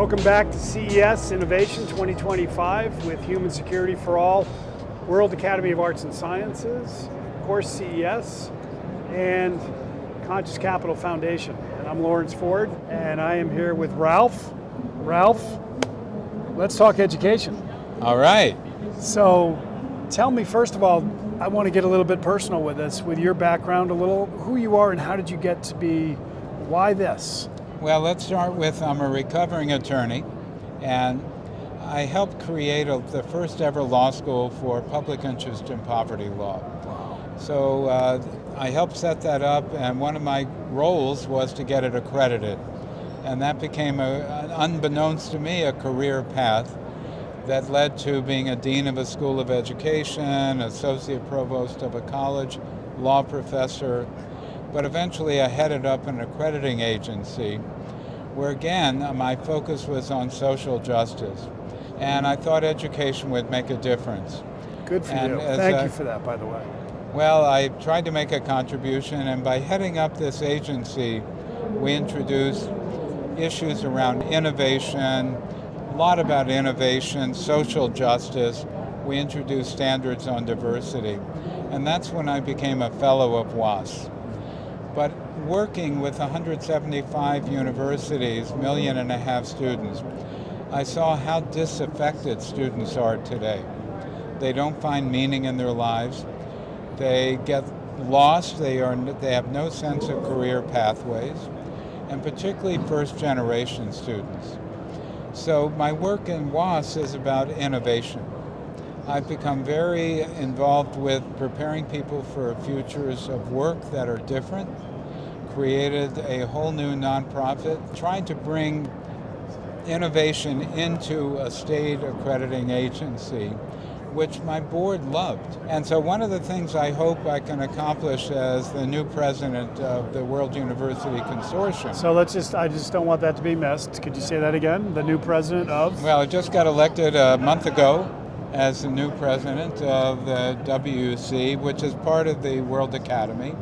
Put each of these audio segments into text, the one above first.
Welcome back to CES Innovation 2025 with Human Security for All, World Academy of Arts and Sciences, of course CES, and Conscious Capital Foundation. And I'm Lawrence Ford, and I am here with Ralph. Ralph, let's talk education. All right. So tell me, first of all, I want to get a little bit personal with this, with your background, a little who you are and how did you get to be, why this? Well, let's start with I'm a recovering attorney, and I helped create the first ever law school for public interest in poverty law. So I helped set that up, and one of my roles was to get it accredited. And that became, unbeknownst to me, a career path that led to being a dean of a school of education, associate provost of a college, law professor, but eventually I headed up an accrediting agency where, again, my focus was on social justice. And I thought education would make a difference. Good for you. Thank you for that, by the way. Well, I tried to make a contribution, and by heading up this agency, we introduced issues around innovation, a lot about innovation, social justice. We introduced standards on diversity. And that's when I became a fellow of WAS. But working with 175 universities, 1.5 million students, I saw how disaffected students are today. They don't find meaning in their lives. They get lost. They have no sense of career pathways, and particularly first-generation students. So my work in WAS is about innovation. I've become very involved with preparing people for futures of work that are different, created a whole new nonprofit, tried to bring innovation into a state accrediting agency, which my board loved. And so one of the things I hope I can accomplish as the new president of the World University Consortium. So I just don't want that to be missed. Could you say that again? The new president of? Well, I just got elected a month ago as the new president of the WUC, which is part of the World Academy.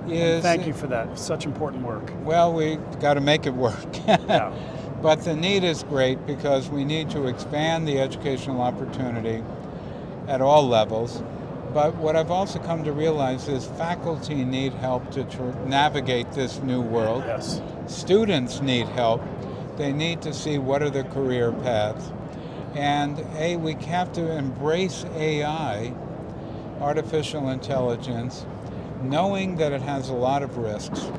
Thank you for that. Such important work. Well, we got to make it work. Yeah. But the need is great because we need to expand the educational opportunity at all levels. But what I've also come to realize is faculty need help to navigate this new world. Yes. Students need help. They need to see what are the career paths. And we have to embrace AI, artificial intelligence, knowing that it has a lot of risks,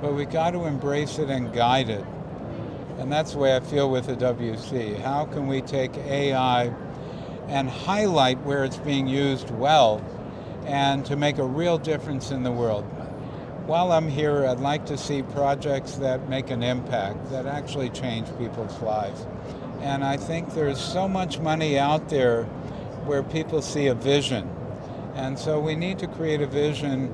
but we got to embrace it and guide it. And that's the way I feel with the WC. How can we take AI and highlight where it's being used well and to make a real difference in the world? While I'm here, I'd like to see projects that make an impact, that actually change people's lives. And I think there's so much money out there where people see a vision. And so we need to create a vision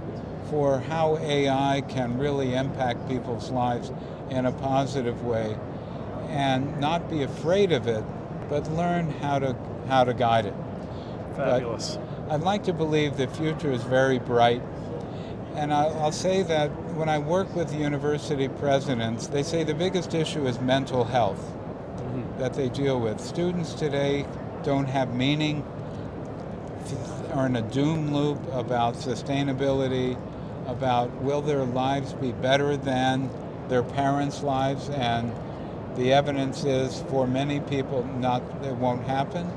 for how AI can really impact people's lives in a positive way and not be afraid of it, but learn how to guide it. Fabulous. But I'd like to believe the future is very bright. And I'll say that when I work with university presidents, they say the biggest issue is mental health that they deal with. Students today don't have meaning, are in a doom loop about sustainability, about will their lives be better than their parents' lives, and the evidence is for many people it won't happen.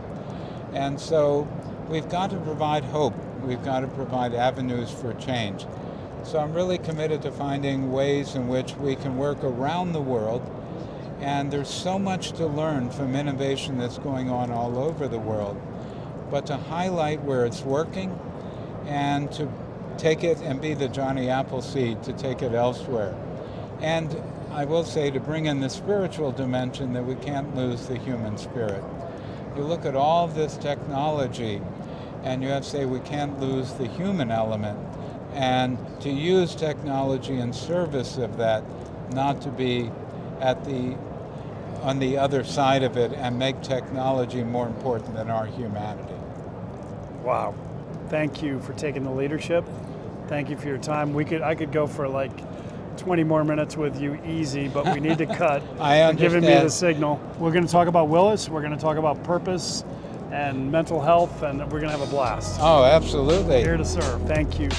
And so we've got to provide hope. We've got to provide avenues for change. So I'm really committed to finding ways in which we can work around the world. And there's so much to learn from innovation that's going on all over the world. But to highlight where it's working and to take it and be the Johnny Appleseed to take it elsewhere. And I will say to bring in the spiritual dimension that we can't lose the human spirit. You look at all this technology and you have to say we can't lose the human element, and to use technology in service of that, not to be on the other side of it and make technology more important than our humanity. Wow. Thank you for taking the leadership. Thank you for your time. I could go for like 20 more minutes with you easy, but we need to cut. I You're understand. giving me the signal. We're going to talk about Willis. We're going to talk about purpose and mental health, and we're going to have a blast. Oh, absolutely. Here to serve. Thank you.